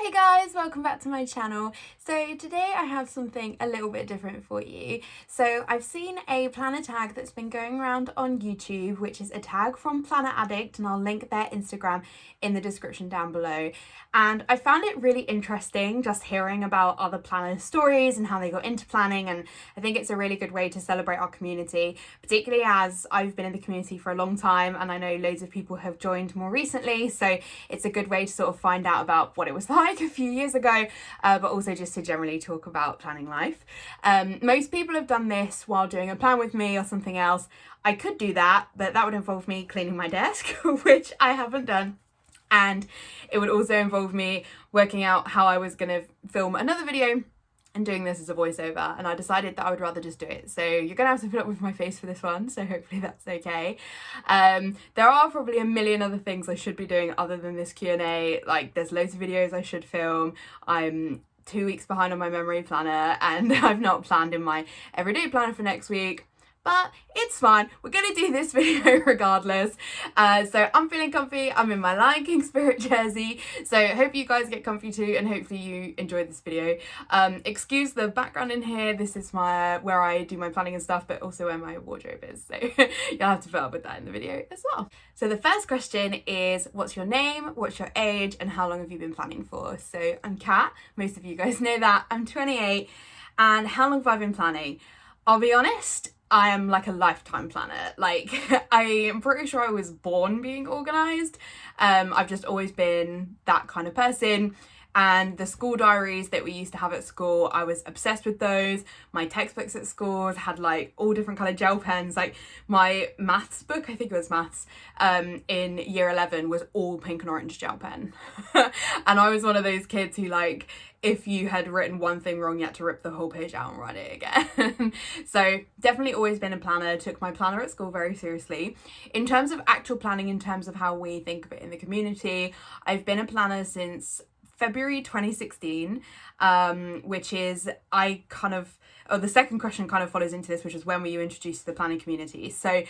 Hey guys, welcome back to my channel. So today I have something a little bit different for you. So I've seen a planner tag that's been going around on YouTube, which is a tag from Planner Addict, and I'll link their Instagram in the description down below. And I found it really interesting just hearing about other planner stories and how they got into planning, and I think it's a really good way to celebrate our community, particularly as I've been in the community for a long time and I know loads of people have joined more recently, so it's a good way to sort of find out about what it was like a few years ago, but also just to generally talk about planning life. Most people have done this while doing a plan with me or something else. I could do that, but that would involve me cleaning my desk, which I haven't done. And it would also involve me working out how I was going to film another video and doing this as a voiceover, and I decided that I would rather just do it. So you're gonna have to put up with my face for this one, so hopefully that's okay. There are probably a million other things I should be doing other than this Q&A. Like, there's loads of videos I should film. I'm 2 weeks behind on my memory planner and I've not planned in my everyday planner for next week. But it's fine, we're gonna do this video regardless. So I'm feeling comfy, I'm in my Lion King spirit jersey, so hope you guys get comfy too, and hopefully you enjoy this video. Excuse the background in here, this is where I do my planning and stuff, but also where my wardrobe is, so you'll have to put up with that in the video as well. So the first question is, what's your name, what's your age, and how long have you been planning for? So I'm Kat, most of you guys know that, I'm 28, and how long have I been planning? I'll be honest, I am like a lifetime planner. Like, I am pretty sure I was born being organised. I've just always been that kind of person. And the school diaries that we used to have at school, I was obsessed with those. My textbooks at school had like all different colour gel pens. Like my maths book, I think it was maths, in year 11 was all pink and orange gel pen. And I was one of those kids who, like, if you had written one thing wrong, you had to rip the whole page out and write it again. So definitely always been a planner, took my planner at school very seriously. In terms of actual planning, in terms of how we think of it in the community, I've been a planner since February 2016, which is, the second question kind of follows into this, which is, when were you introduced to the planning community? So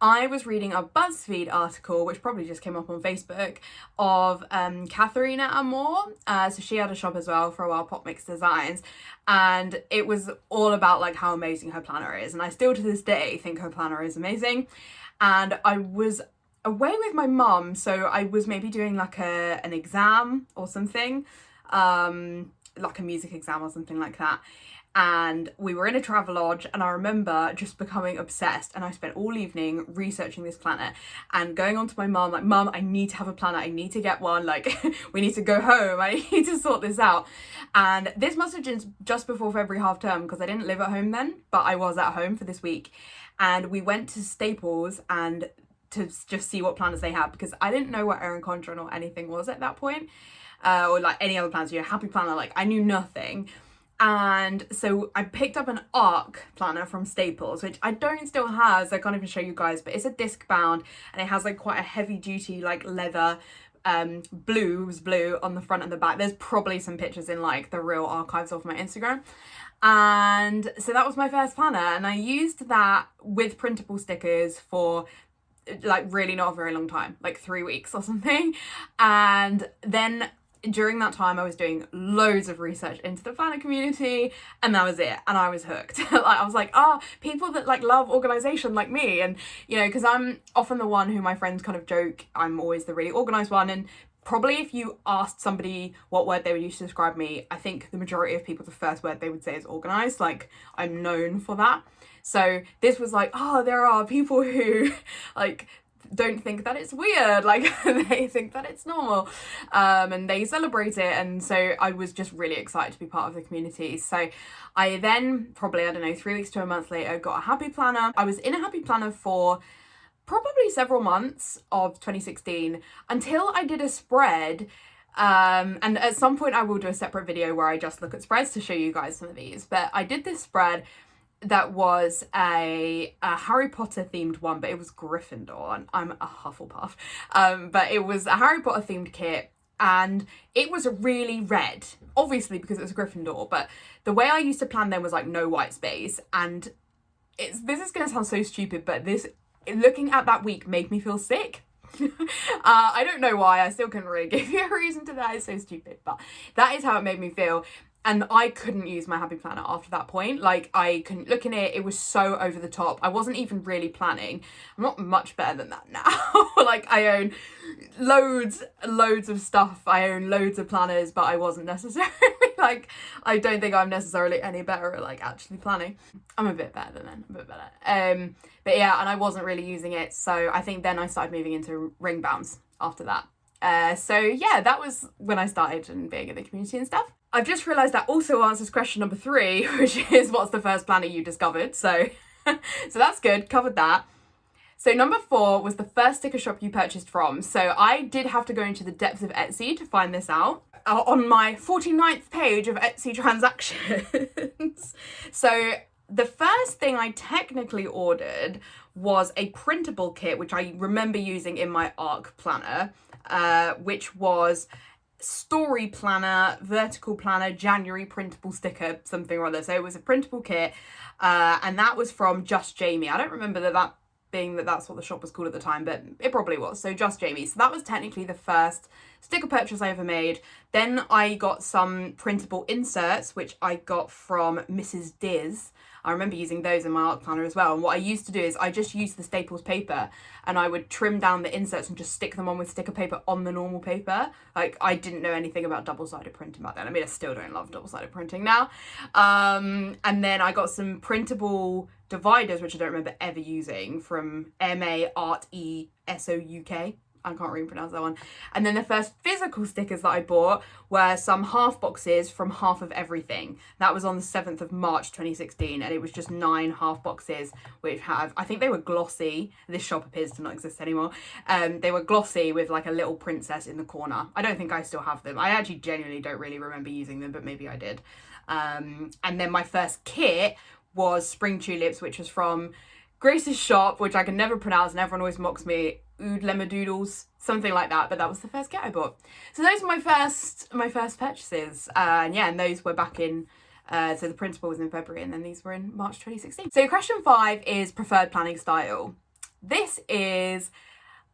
I was reading a BuzzFeed article, which probably just came up on Facebook, of Katharina Amore. So she had a shop as well for a while, Pop Mix Designs, and it was all about like how amazing her planner is, and I still to this day think her planner is amazing. And I was away with my mum, so I was maybe doing like an exam or something, like a music exam or something like that, and we were in a Travelodge, and I remember just becoming obsessed, and I spent all evening researching this planner and going on to my mum, like, Mum, I need to have a planner, I need to get one, like, we need to go home, I need to sort this out. And this must have been just before February half term, because I didn't live at home then, but I was at home for this week, and we went to Staples and to just see what planners they had, because I didn't know what Erin Condren or anything was at that point, or like any other planners, Happy Planner, like I knew nothing. And so I picked up an ARC planner from Staples, which I don't still have, so I can't even show you guys, but it's a disc bound and it has like quite a heavy duty like leather, blue on the front and the back. There's probably some pictures in like the real archives of my Instagram. And so that was my first planner, and I used that with printable stickers for like really not a very long time, like 3 weeks or something. And then during that time I was doing loads of research into the planner community, and that was it, and I was hooked. Like, I was like, people that like love organization like me, and because I'm often the one who my friends kind of joke I'm always the really organized one, and probably if you asked somebody what word they would use to describe me, I think the majority of people, the first word they would say is organized. Like, I'm known for that. So this was like, there are people who like don't think that it's weird, like they think that it's normal, and they celebrate it. And so I was just really excited to be part of the community. So I then, probably, I don't know, 3 weeks to a month later, got a Happy Planner. I was in a Happy Planner for probably several months of 2016 until I did a spread, and at some point I will do a separate video where I just look at spreads to show you guys some of these. But I did this spread that was a Harry Potter themed one, but it was Gryffindor, and I'm a Hufflepuff, but it was a Harry Potter themed kit, and it was really red, obviously because it was Gryffindor, but the way I used to plan then was like no white space, and this is going to sound so stupid, but looking at that week made me feel sick. I don't know why. I still couldn't really give you a reason to that. It's so stupid, but that is how it made me feel. And I couldn't use my happy planner after that point. Like, I couldn't look in it. It was so over the top. I wasn't even really planning. I'm not much better than that now. Like, I own loads of stuff. I own loads of planners, but I wasn't necessarily like, I don't think I'm necessarily any better at like actually planning. I'm a bit better than then, a bit better. But yeah, and I wasn't really using it. So I think then I started moving into ring bounds after that. So yeah, that was when I started and being in the community and stuff. I've just realised that also answers question number 3, which is what's the first planner you discovered? So, so that's good, covered that. So number 4 was the first sticker shop you purchased from. So I did have to go into the depths of Etsy to find this out. On my 49th page of Etsy transactions. So the first thing I technically ordered was a printable kit, which I remember using in my ARC planner, which was story planner, vertical planner, January printable sticker, something or other. So it was a printable kit, and that was from Just Jamie. I don't remember that being that's what the shop was called at the time, but it probably was. So Just Jamie. So that was technically the first sticker purchase I ever made. Then I got some printable inserts, which I got from Mrs. Diz. I remember using those in my art planner as well. And what I used to do is I just used the Staples paper and I would trim down the inserts and just stick them on with sticker paper on the normal paper. Like, I didn't know anything about double-sided printing back then. I mean, I still don't love double-sided printing now. And then I got some printable dividers, which I don't remember ever using, from MA Art ESOUK. I can't really pronounce that one. And then the first physical stickers that I bought were some half boxes from Half of Everything. That was on the 7th of March 2016, and it was just 9 half boxes, which have, I think they were glossy. This shop appears to not exist anymore. They were glossy with like a little princess in the corner. I don't think I still have them. I actually genuinely don't really remember using them, but maybe I did. And then my first kit was Spring Tulips, which was from Grace's shop, which I can never pronounce and everyone always mocks me. Ood Lemmadoodles, something like that, but that was the first kit I bought. So those were my first purchases, and yeah, and those were back in, so the principal was in February and then these were in March 2016. So question 5 is preferred planning style. This is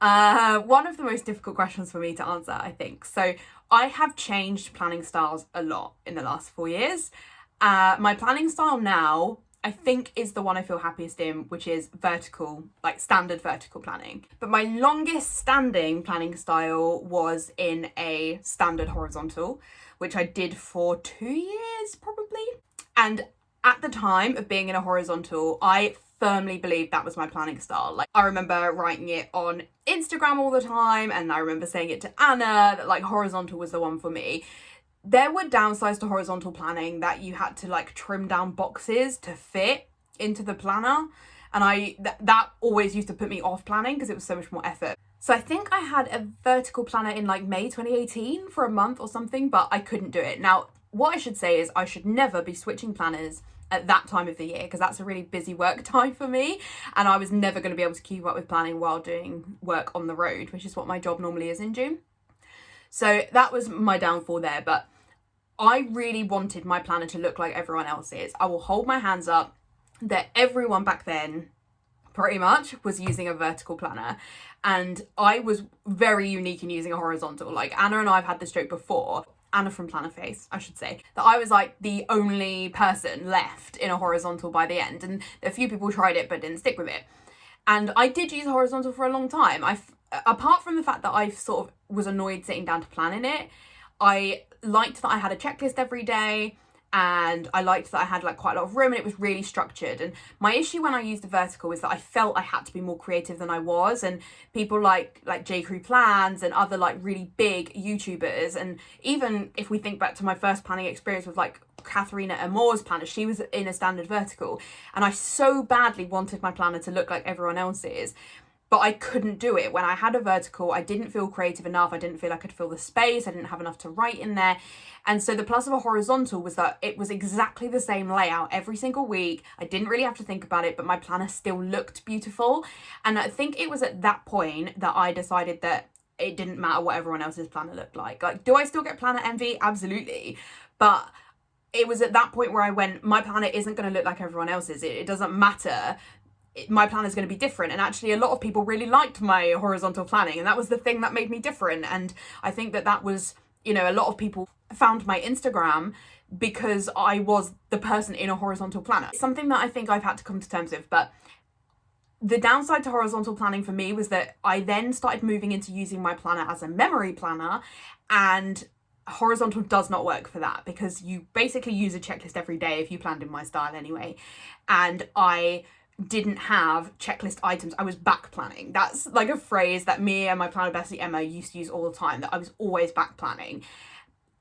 one of the most difficult questions for me to answer, I think. So I have changed planning styles a lot in the last 4 years. My planning style now, I think, is the one I feel happiest in, which is vertical, like standard vertical planning. But my longest standing planning style was in a standard horizontal, which I did for 2 years probably. And at the time of being in a horizontal, I firmly believed that was my planning style. Like, I remember writing it on Instagram all the time, and I remember saying it to Anna that like horizontal was the one for me. There were downsides to horizontal planning, that you had to like trim down boxes to fit into the planner. And that always used to put me off planning because it was so much more effort. So I think I had a vertical planner in like May 2018 for a month or something, but I couldn't do it. Now, what I should say is I should never be switching planners at that time of the year, because that's a really busy work time for me. And I was never going to be able to keep up with planning while doing work on the road, which is what my job normally is in June. So that was my downfall there, but I really wanted my planner to look like everyone else's. I will hold my hands up that everyone back then pretty much was using a vertical planner, and I was very unique in using a horizontal. Like, Anna and I have had this joke before, Anna from Planner Face, I should say, that I was like the only person left in a horizontal by the end, and a few people tried it but didn't stick with it. And I did use a horizontal for a long time. Apart from the fact that I sort of was annoyed sitting down to plan in it, I liked that I had a checklist every day, and I liked that I had like quite a lot of room and it was really structured. And my issue when I used the vertical is that I felt I had to be more creative than I was, and people like J. Crew Plans and other like really big YouTubers, and even if we think back to my first planning experience with like Katharina Amore's planner, she was in a standard vertical, and I so badly wanted my planner to look like everyone else's. But I couldn't do it. When I had a vertical, I didn't feel creative enough. I didn't feel I could fill the space. I didn't have enough to write in there. And so the plus of a horizontal was that it was exactly the same layout every single week. I didn't really have to think about it, but my planner still looked beautiful. And I think it was at that point that I decided that it didn't matter what everyone else's planner looked like. Like, do I still get planner envy? Absolutely. But it was at that point where I went, my planner isn't going to look like everyone else's. It doesn't matter. my plan is going to be different. And actually a lot of people really liked my horizontal planning, and that was the thing that made me different. And I think that was, you know, a lot of people found my Instagram because I was the person in a horizontal planner. It's something that I think I've had to come to terms with. But the downside to horizontal planning for me was that I then started moving into using my planner as a memory planner, and horizontal does not work for that, because you basically use a checklist every day if you planned in my style anyway. And I didn't have checklist items. I was back planning. That's like a phrase that me and my planner bestie Emma used to use all the time, that I was always back planning,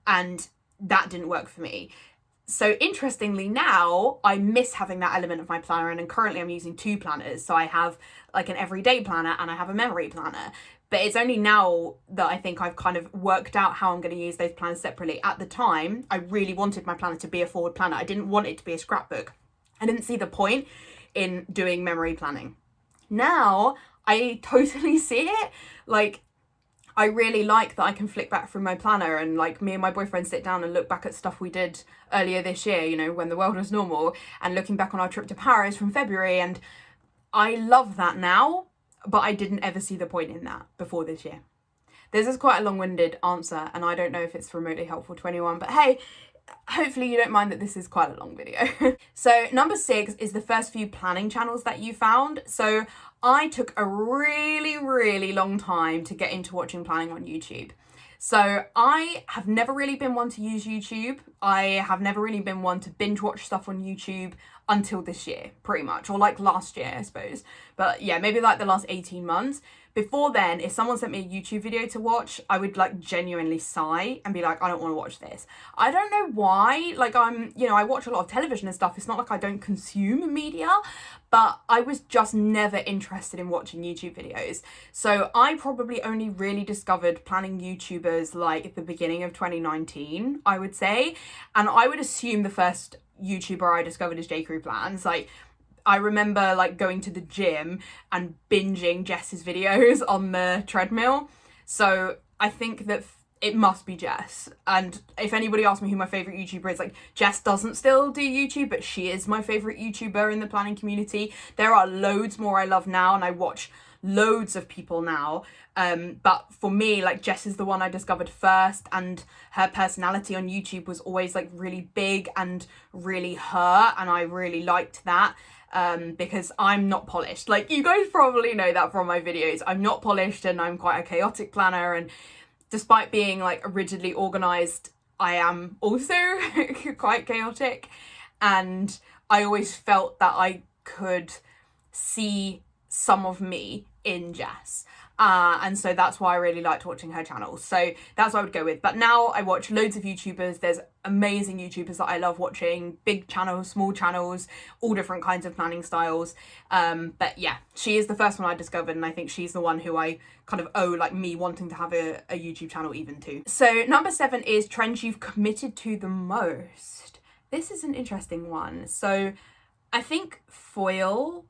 and that didn't work for me. So interestingly, now I miss having that element of my planner, and currently I'm using two planners. So I have like an everyday planner and I have a memory planner. But it's only now that I think I've kind of worked out how I'm going to use those planners separately. At the time, I really wanted my planner to be a forward planner. I didn't want it to be a scrapbook. I didn't see the point in doing memory planning. Now I totally see it. Like, I really like that I can flick back through my planner, and like me and my boyfriend sit down and look back at stuff we did earlier this year, you know, when the world was normal, and looking back on our trip to Paris from February. And I love that now, but I didn't ever see the point in that before this year. This is quite a long-winded answer, and I don't know if it's remotely helpful to anyone, but hey, hopefully you don't mind that this is quite a long video. So number 6 is the first few planning channels that you found. So I took a really long time to get into watching planning on YouTube. So I have never really been one to use YouTube. I have never really been one to binge watch stuff on YouTube until this year, pretty much, or like last year, I suppose. But yeah, maybe like the last 18 months. Before then, if someone sent me a YouTube video to watch, I would like genuinely sigh and be like, I don't want to watch this. I don't know why. Like, I watch a lot of television and stuff. It's not like I don't consume media, but I was just never interested in watching YouTube videos. So I probably only really discovered planning YouTubers like at the beginning of 2019, I would say. And I would assume the first YouTuber I discovered is J. Crew Plans. Like, I remember like going to the gym and binging Jess's videos on the treadmill. So I think that it must be Jess. And if anybody asks me who my favourite YouTuber is, like, Jess doesn't still do YouTube, but she is my favourite YouTuber in the planning community. There are loads more I love now, and I watch loads of people now. But for me, like, Jess is the one I discovered first, and her personality on YouTube was always like really big and really her, and I really liked that. Because I'm not polished. Like, you guys probably know that from my videos. I'm not polished, and I'm quite a chaotic planner, and despite being like rigidly organized, I am also quite chaotic. And I always felt that I could see some of me in Jess. And so that's why I really liked watching her channel. So that's what I would go with. But now I watch loads of YouTubers. There's amazing YouTubers that I love watching. Big channels, small channels, all different kinds of planning styles. But yeah, she is the first one I discovered, and I think she's the one who I kind of owe like me wanting to have a YouTube channel even to. So number 7 is trends you've committed to the most. This is an interesting one. So I think foil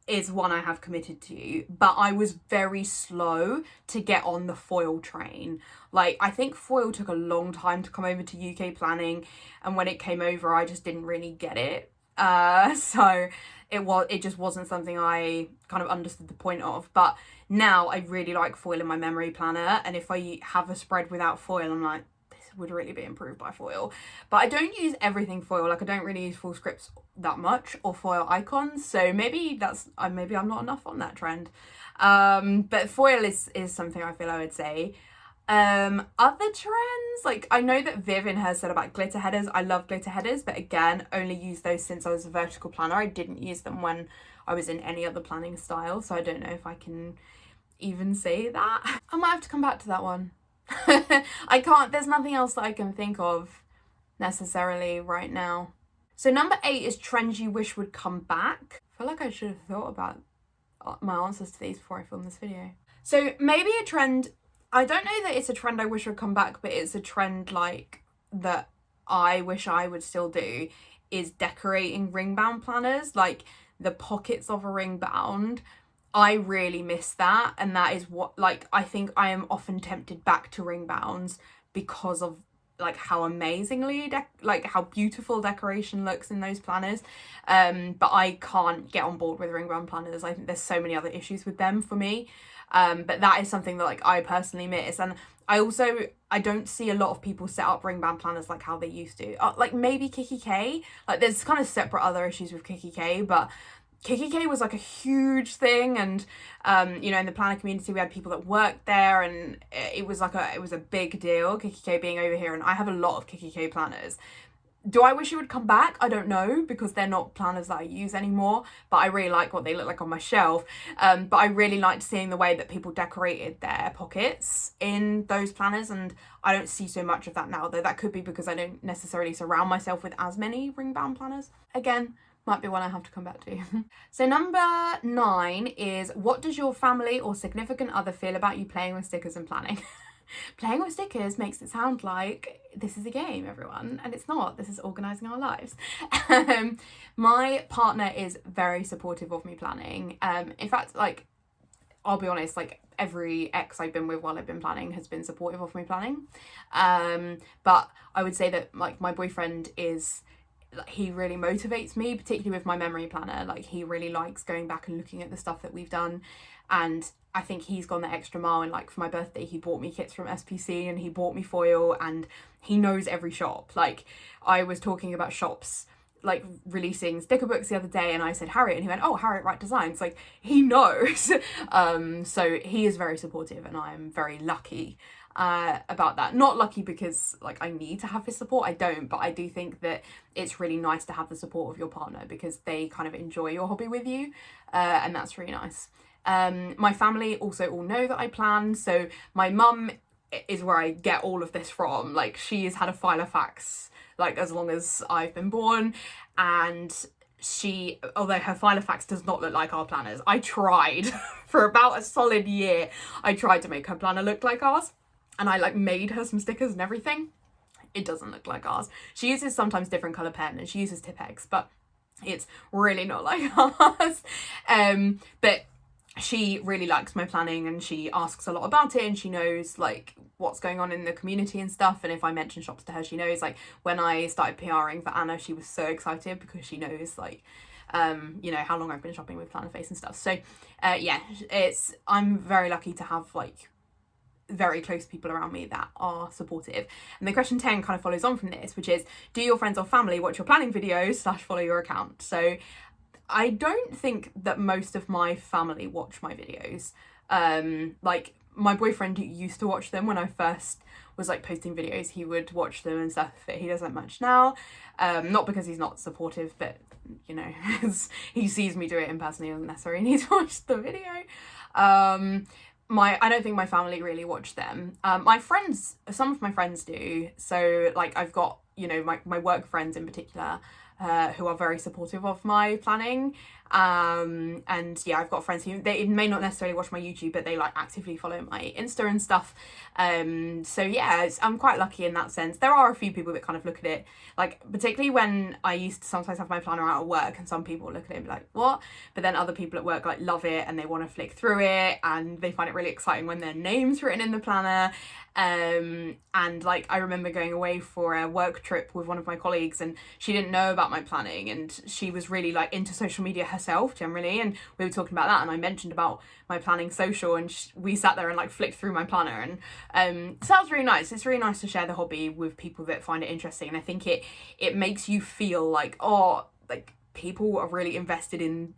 is one I have committed to, but I was very slow to get on the foil train. Like, I think foil took a long time to come over to UK planning, and when it came over, I just didn't really get it. So it just wasn't something I kind of understood the point of. But now I really like foil in my memory planner, and if I have a spread without foil, I'm like, would really be improved by foil. But I don't use everything foil. Like, I don't really use full scripts that much, or foil icons, so maybe I'm not enough on that trend. But foil is something I feel I would say. Other trends, like, I know that Viv in hers said about glitter headers. I love glitter headers, but again, only use those since I was a vertical planner. I didn't use them when I was in any other planning style, so I don't know if I can even say that. I might have to come back to that one. I can't, there's nothing else that I can think of necessarily right now. So number 8 is trends you wish would come back. I feel like I should have thought about my answers to these before I filmed this video. So maybe a trend, I don't know that it's a trend I wish would come back, but it's a trend like that I wish I would still do, is decorating ring bound planners, like the pockets of a ring bound. I really miss that, and that is what, like, I think I am often tempted back to ring bounds because of like how amazingly like how beautiful decoration looks in those planners, but I can't get on board with ring band planners. I think there's so many other issues with them for me, but that is something that like I personally miss. And I don't see a lot of people set up ring band planners like how they used to, like maybe Kikki K. Like there's kind of separate other issues with Kikki K, but Kikki K was like a huge thing, and you know, in the planner community we had people that worked there, and it was a big deal, Kikki K being over here. And I have a lot of Kikki K planners. Do I wish it would come back? I don't know, because they're not planners that I use anymore, but I really like what they look like on my shelf. But I really liked seeing the way that people decorated their pockets in those planners, and I don't see so much of that now, though that could be because I don't necessarily surround myself with as many ring bound planners. Again, might be one I have to come back to. So number 9 is, what does your family or significant other feel about you playing with stickers and planning? Playing with stickers makes it sound like this is a game, everyone, and it's not. This is organising our lives. My partner is very supportive of me planning. In fact, like, I'll be honest, like every ex I've been with while I've been planning has been supportive of me planning. But I would say that like my boyfriend is, he really motivates me, particularly with my memory planner. Like he really likes going back and looking at the stuff that we've done, and I think he's gone the extra mile. And like for my birthday he bought me kits from SPC, and he bought me foil, and he knows every shop. Like I was talking about shops like releasing sticker books the other day, and I said Harriet, and he went, oh, Harriet Wright Designs. Like he knows. So he is very supportive, and I am very lucky about that. Not lucky because like I need to have his support, I don't, but I do think that it's really nice to have the support of your partner, because they kind of enjoy your hobby with you, and that's really nice. My family also all know that I plan, so my mum is where I get all of this from. Like she has had a Filofax like as long as I've been born, and she, although her Filofax does not look like our planners, I tried for about a solid year, I tried to make her planner look like ours, and I like made her some stickers and everything. It doesn't look like ours. She uses sometimes different colour pen, and she uses Tipex, but it's really not like ours. But she really likes my planning, and she asks a lot about it, and she knows like what's going on in the community and stuff. And if I mention shops to her, she knows. Like when I started PRing for Anna, she was so excited because she knows like you know how long I've been shopping with Plannerface and stuff. So yeah, I'm very lucky to have like very close people around me that are supportive. And then question 10 kind of follows on from this, which is, do your friends or family watch your planning videos / follow your account? So I don't think that most of my family watch my videos. Like my boyfriend used to watch them when I first was like posting videos. He would watch them and stuff, but he doesn't much now. Not because he's not supportive, but you know, he sees me do it in person, he doesn't necessarily need to watch the video. I don't think my family really watch them. My friends, some of my friends do. So like I've got, you know, my work friends in particular, who are very supportive of my planning. And yeah, I've got friends who, they may not necessarily watch my YouTube, but they like actively follow my Insta and stuff. So yeah, I'm quite lucky in that sense. There are a few people that kind of look at it, like particularly when I used to sometimes have my planner out at work, and some people look at it and be like, what? But then other people at work like love it, and they want to flick through it, and they find it really exciting when their name's written in the planner. And like I remember going away for a work trip with one of my colleagues, and she didn't know about my planning, and she was really like into social media herself generally, and we were talking about that, and I mentioned about my planning social, and we sat there and like flicked through my planner, and so that was really nice. It's really nice to share the hobby with people that find it interesting, and I think it makes you feel like, oh, like people are really invested in,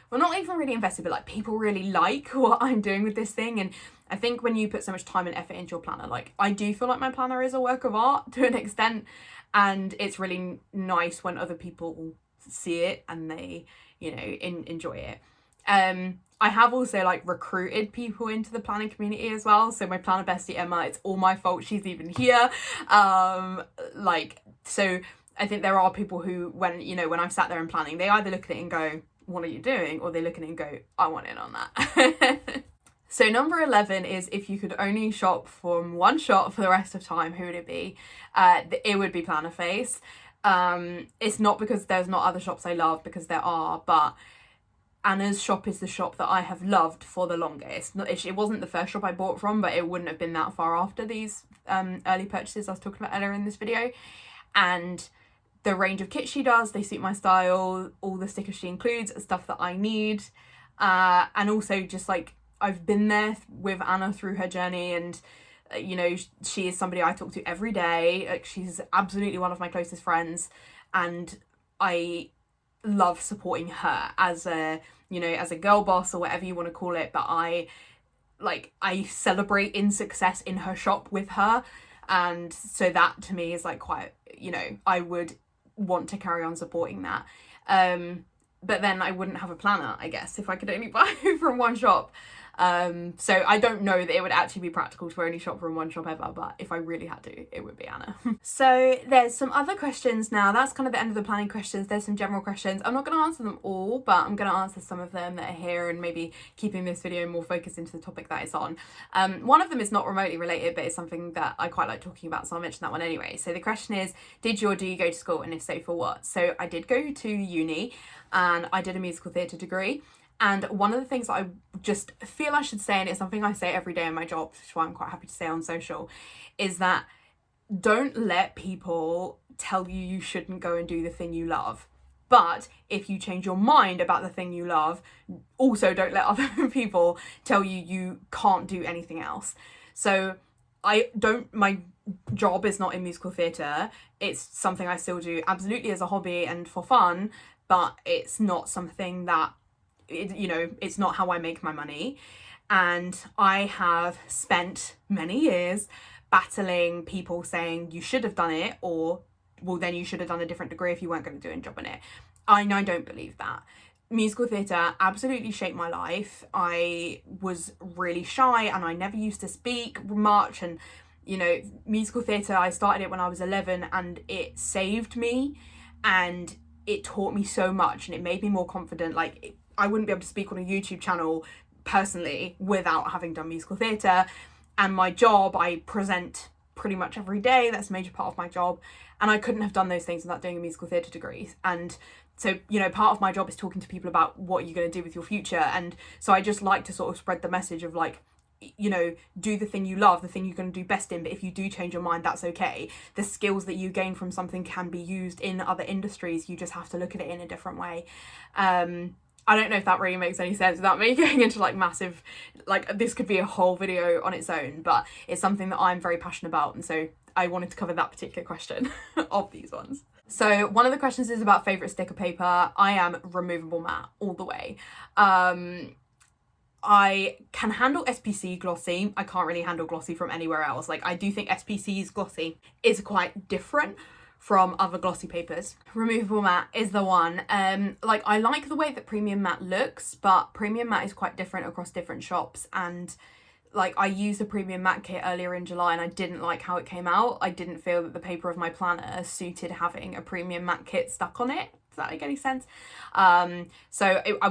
well, not even really invested, but like people really like what I'm doing with this thing. And I think when you put so much time and effort into your planner, like I do feel like my planner is a work of art to an extent, and it's really nice when other people see it and they, you know, enjoy it. I have also like recruited people into the planning community as well. So my planner bestie Emma, it's all my fault she's even here. So I think there are people who, when, you know, when I've sat there and planning, they either look at it and go, what are you doing? Or they look at it and go, I want in on that. So number 11 is, if you could only shop from one shop for the rest of time, who would it be? It would be Plannerface. It's not because there's not other shops I love, because there are, but Anna's shop is the shop that I have loved for the longest. It wasn't the first shop I bought from, but it wouldn't have been that far after these early purchases I was talking about earlier in this video. And the range of kits she does, they suit my style. All the stickers she includes are stuff that I need. And also just like, I've been there with Anna through her journey, and you know, she is somebody I talk to every day. Like, she's absolutely one of my closest friends, and I love supporting her as a, you know, as a girl boss or whatever you want to call it. But I celebrate in success in her shop with her, and so that to me is like quite, you know, I would want to carry on supporting that. But then I wouldn't have a planner, I guess, if I could only buy from one shop. So I don't know that it would actually be practical to only shop from one shop ever, but if I really had to, it would be Anna. So there's some other questions now. That's kind of the end of the planning questions. There's some general questions. I'm not going to answer them all, but I'm going to answer some of them that are here, and maybe keeping this video more focused into the topic that it's on. One of them is not remotely related, but it's something that I quite like talking about, so I'll mention that one anyway. So the question is, do you go to school, and if so, for what? So I did go to uni, and I did a musical theatre degree. And one of the things that I just feel I should say, and it's something I say every day in my job, which is why I'm quite happy to say on social, is that don't let people tell you you shouldn't go and do the thing you love. But if you change your mind about the thing you love, also don't let other people tell you you can't do anything else. So my job is not in musical theatre. It's something I still do absolutely as a hobby and for fun, but it's not something that, you know, it's not how I make my money. And I have spent many years battling people saying you should have done it, or well, then you should have done a different degree if you weren't going to do a job in it. I don't believe that. Musical theatre absolutely shaped my life. I was really shy and I never used to speak much, and you know, musical theatre, I started it when I was 11, and it saved me, and it taught me so much, and it made me more confident. Like, I wouldn't be able to speak on a YouTube channel personally without having done musical theatre. And my job, I present pretty much every day. That's a major part of my job. And I couldn't have done those things without doing a musical theatre degree. And so, you know, part of my job is talking to people about what you're going to do with your future. And so I just like to sort of spread the message of like, you know, do the thing you love, the thing you're going to do best in. But if you do change your mind, that's okay. The skills that you gain from something can be used in other industries. You just have to look at it in a different way. I don't know if that really makes any sense without me going into like massive, like this could be a whole video on its own, but it's something that I'm very passionate about. And so I wanted to cover that particular question of these ones. So one of the questions is about favourite sticker paper. I am removable matte all the way. I can handle SPC glossy. I can't really handle glossy from anywhere else. Like, I do think SPC's glossy is quite different from other glossy papers. Removable matte is the one. Like, I like the way that premium matte looks, but premium matte is quite different across different shops. And like, I used a premium matte kit earlier in July and I didn't like how it came out. I didn't feel that the paper of my planner suited having a premium matte kit stuck on it. Does that make any sense? I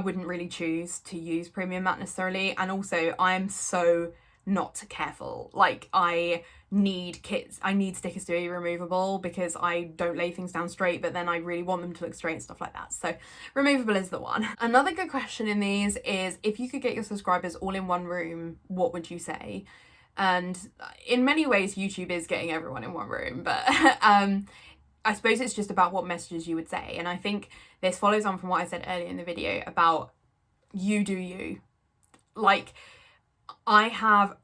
wouldn't really choose to use premium matte necessarily. And also, I'm so not careful. Like, I need stickers to be removable because I don't lay things down straight, but then I really want them to look straight and stuff like that. So removable is the one. Another good question in these is, if you could get your subscribers all in one room, what would you say? And in many ways, YouTube is getting everyone in one room, but I suppose it's just about what messages you would say. And I think this follows on from what I said earlier in the video about you do you. Like, I have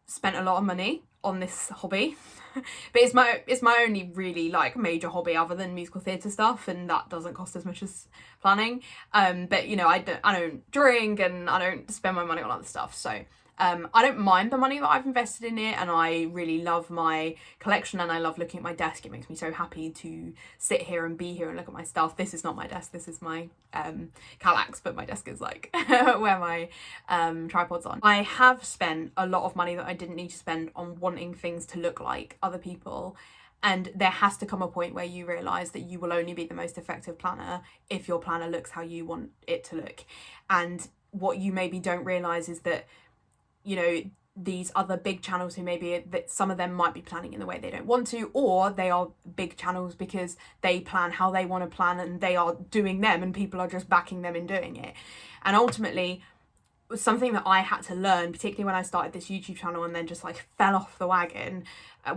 spent a lot of money on this hobby, but it's my only really like major hobby other than musical theatre stuff, and that doesn't cost as much as planning. But you know, I don't drink and I don't spend my money on other stuff, so I don't mind the money that I've invested in it, and I really love my collection and I love looking at my desk. It makes me so happy to sit here and be here and look at my stuff. This is not my desk, this is my Kallax, but my desk is like where my tripod's on. I have spent a lot of money that I didn't need to spend on wanting things to look like other people, and there has to come a point where you realise that you will only be the most effective planner if your planner looks how you want it to look. And what you maybe don't realise is that, you know, these other big channels who maybe that some of them might be planning in the way they don't want to, or they are big channels because they plan how they want to plan and they are doing them and people are just backing them in doing it. And ultimately, something that I had to learn, particularly when I started this YouTube channel and then just like fell off the wagon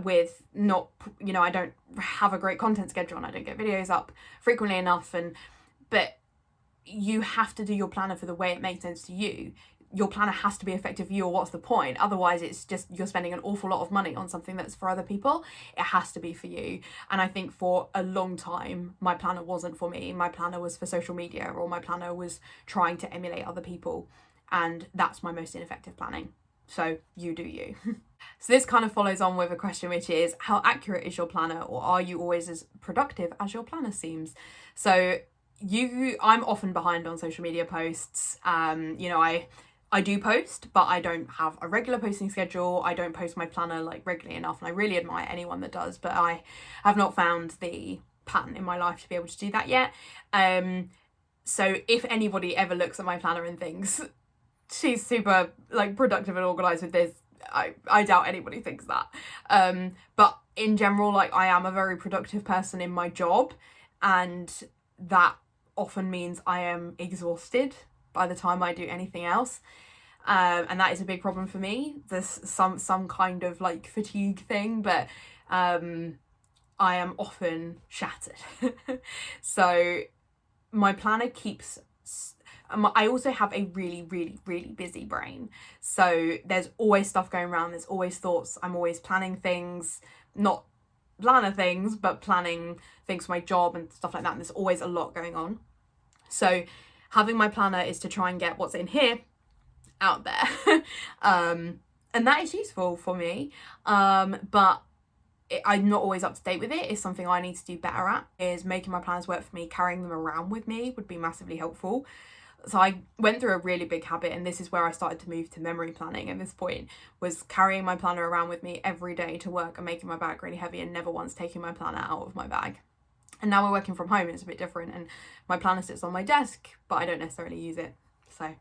with not, I don't have a great content schedule and I don't get videos up frequently enough, but you have to do your planner for the way it makes sense to you. Your planner has to be effective for you, or what's the point? Otherwise, it's just you're spending an awful lot of money on something that's for other people. It has to be for you. And I think for a long time, my planner wasn't for me. My planner was for social media, or my planner was trying to emulate other people. And that's my most ineffective planning. So you do you. So this kind of follows on with a question, which is, how accurate is your planner, or are you always as productive as your planner seems? So I'm often behind on social media posts. I do post, but I don't have a regular posting schedule. I don't post my planner like regularly enough, and I really admire anyone that does, but I have not found the pattern in my life to be able to do that yet. So if anybody ever looks at my planner and thinks she's super like productive and organized with this, I doubt anybody thinks that. But in general, like, I am a very productive person in my job, and that often means I am exhausted by the time I do anything else. And that is a big problem for me. There's some kind of like fatigue thing, but I am often shattered. So my planner keeps... I also have a really, really, really busy brain. So there's always stuff going around. There's always thoughts. I'm always planning things, not planner things, but planning things for my job and stuff like that. And there's always a lot going on. So having my planner is to try and get what's in here out there. And that is useful for me. But I'm not always up to date with it. It's something I need to do better at, is making my planners work for me. Carrying them around with me would be massively helpful. So I went through a really big habit, and this is where I started to move to memory planning at this point, was carrying my planner around with me every day to work and making my bag really heavy, and never once taking my planner out of my bag. And now we're working from home, it's a bit different, and my planner sits on my desk, but I don't necessarily use it. So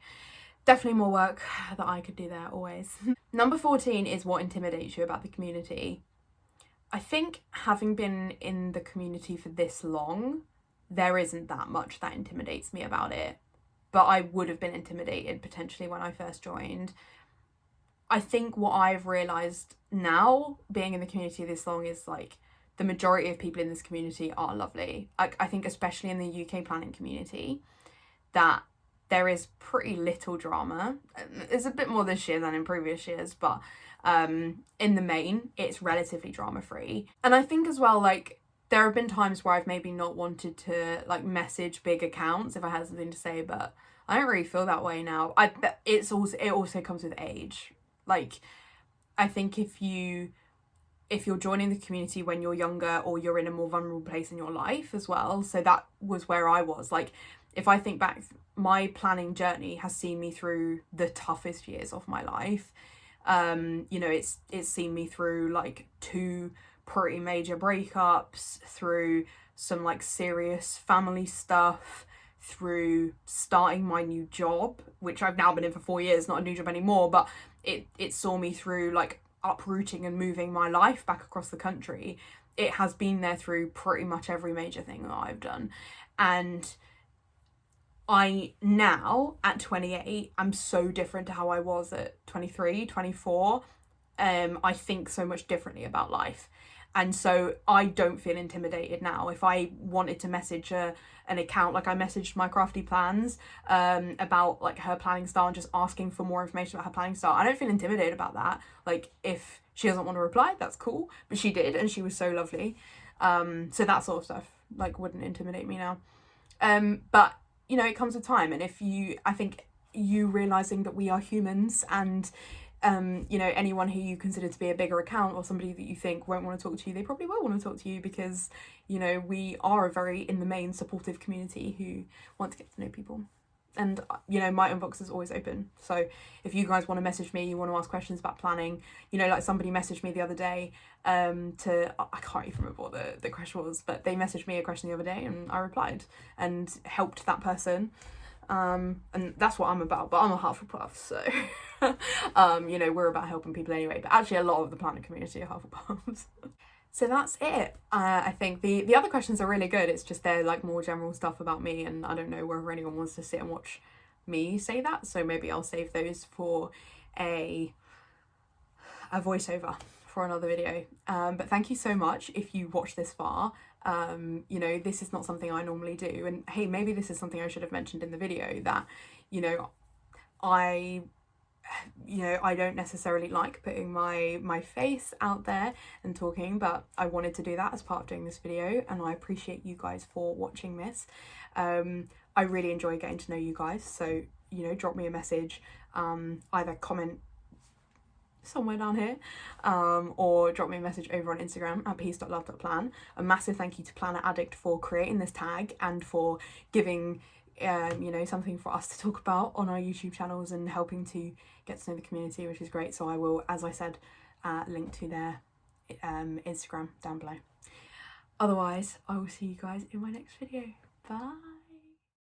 definitely more work that I could do there always. Number 14 is, what intimidates you about the community? I think having been in the community for this long, there isn't that much that intimidates me about it. But I would have been intimidated potentially when I first joined. I think what I've realised now, being in the community this long, is like the majority of people in this community are lovely. I think especially in the UK planning community, that there is pretty little drama. There's a bit more this year than in previous years, but in the main, it's relatively drama free. And I think as well, like, there have been times where I've maybe not wanted to like message big accounts if I had something to say, but I don't really feel that way now. It also comes with age. Like, I think if you're joining the community when you're younger, or you're in a more vulnerable place in your life as well. So that was where I was. Like, if I think back, my planning journey has seen me through the toughest years of my life. It's seen me through like 2 pretty major breakups, through some like serious family stuff, through starting my new job, which I've now been in for 4 years, not a new job anymore, but it saw me through like uprooting and moving my life back across the country. It has been there through pretty much every major thing that I've done. And I now, at 28, I'm so different to how I was at 23, 24. I think so much differently about life. And so I don't feel intimidated now. If I wanted to message an account, like I messaged my Crafty Plans about like her planning style and just asking for more information about her planning style, I don't feel intimidated about that. Like, if she doesn't want to reply, that's cool. But she did, and she was so lovely. So that sort of stuff like wouldn't intimidate me now. But it comes with time. And I think you realizing that we are humans, and anyone who you consider to be a bigger account, or somebody that you think won't want to talk to you, they probably will want to talk to you, because we are a very, in the main, supportive community who want to get to know people. And my inbox is always open. So if you guys want to message me, you want to ask questions about planning, like somebody messaged me the other day I can't even remember what the question was, but they messaged me a question the other day and I replied and helped that person. and that's what I'm about, but I'm a Hufflepuff, so you know, we're about helping people anyway, but actually a lot of the planner community are Hufflepuffs. So that's it. I think the other questions are really good. It's just they're like more general stuff about me, and I don't know whether anyone wants to sit and watch me say that, so maybe I'll save those for a voiceover for another video. But thank you so much if you watched this far. You know, this is not something I normally do, and hey, maybe this is something I should have mentioned in the video, that, you know, I don't necessarily like putting my face out there and talking, but I wanted to do that as part of doing this video, and I appreciate you guys for watching this. I really enjoy getting to know you guys, so, you know, drop me a message, either comment somewhere down here, or drop me a message over on Instagram at peace.love.plan. A massive thank you to Planner Addict for creating this tag and for giving you know, something for us to talk about on our YouTube channels and helping to get to know the community, which is great. So I will, as I said, link to their Instagram down below. Otherwise, I will see you guys in my next video. Bye.